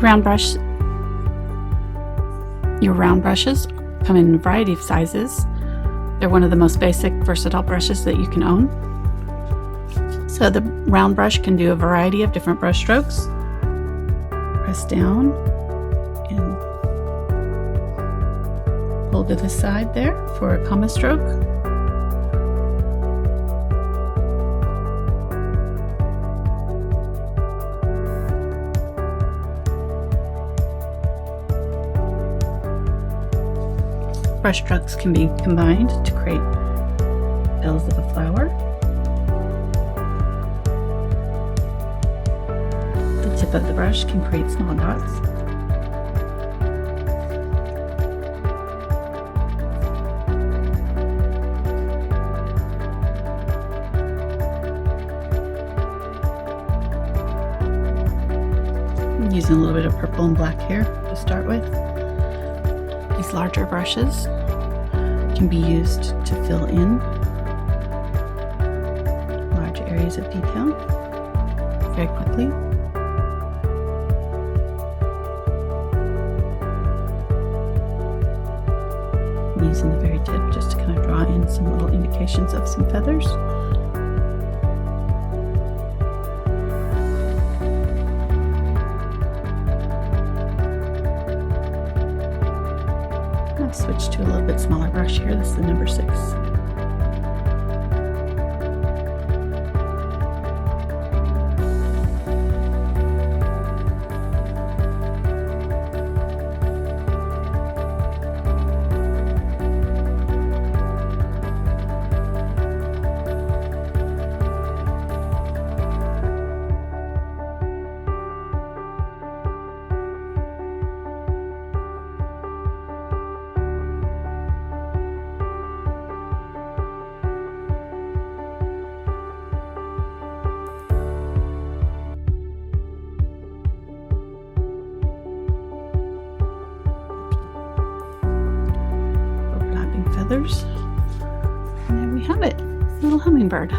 Round brush. Your round brushes come in a variety of sizes. They're one of the most basic, versatile brushes that you can own. So the round brush can do a variety of different brush strokes. Press down and pull to the side there for a comma stroke. Brush strokes can be combined to create petals of a flower. The tip of the brush can create small dots. I'm using a little bit of purple and black here to start with. These larger brushes can be used to fill in large areas of detail very quickly. I'm using the very tip just to kind of draw in some little indications of some feathers. I've switched to a little bit smaller brush here. This is the number 6. Feathers, and there we have it, little hummingbird.